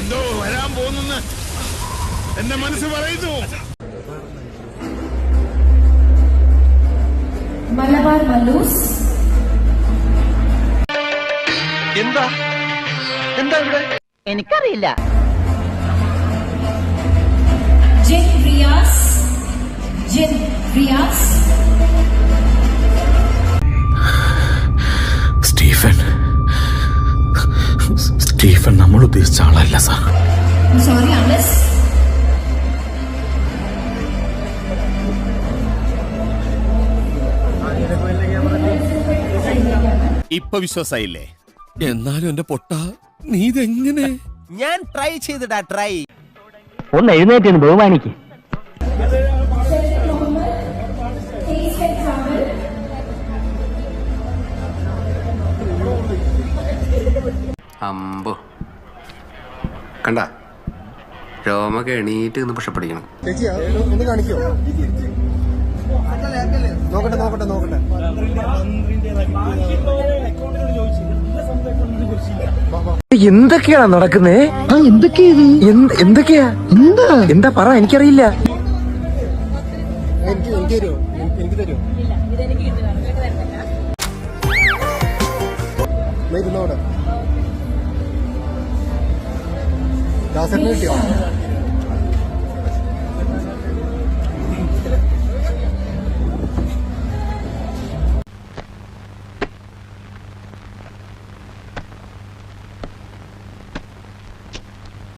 എന്തോ വരാൻ പോകുന്നെന്ന് എന്റെ മനസ്സ് പറയുന്നു. മലബാർ മല്ലൂസ്. എന്താ എന്താ ഇവിടെ എനിക്കറിയില്ല. ജിൻ റിയാസ്. സ്റ്റീഫൻ നമ്മൾ ഉദ്ദേശിച്ച ആളല്ല സാർ. സോറി അനസ്. ഇപ്പൊ വിശ്വാസായില്ലേ? എന്നാലും എന്റെ പൊട്ട നീ ഇതെങ്ങനെ? ഞാൻ ട്രൈ ചെയ്തിടാ ട്രൈ. ഒന്ന് എഴുന്നേറ്റ് ബഹുമാനിക്ക്. അമ്പോ കണ്ട രോമൊക്കെ എണീറ്റ് നിന്ന് പുഷപ്പടിക്കണം. ഒന്ന് കാണിക്കോ? നോക്കട്ടെ. എന്തൊക്കെയാണ് നടക്കുന്നേ? എന്തൊക്കെയാ എന്താ പറ, എനിക്കറിയില്ല. എനിക്ക് തരുമോ? ഇരുന്നോടെ ദാസറിന് കിട്ടിയോ?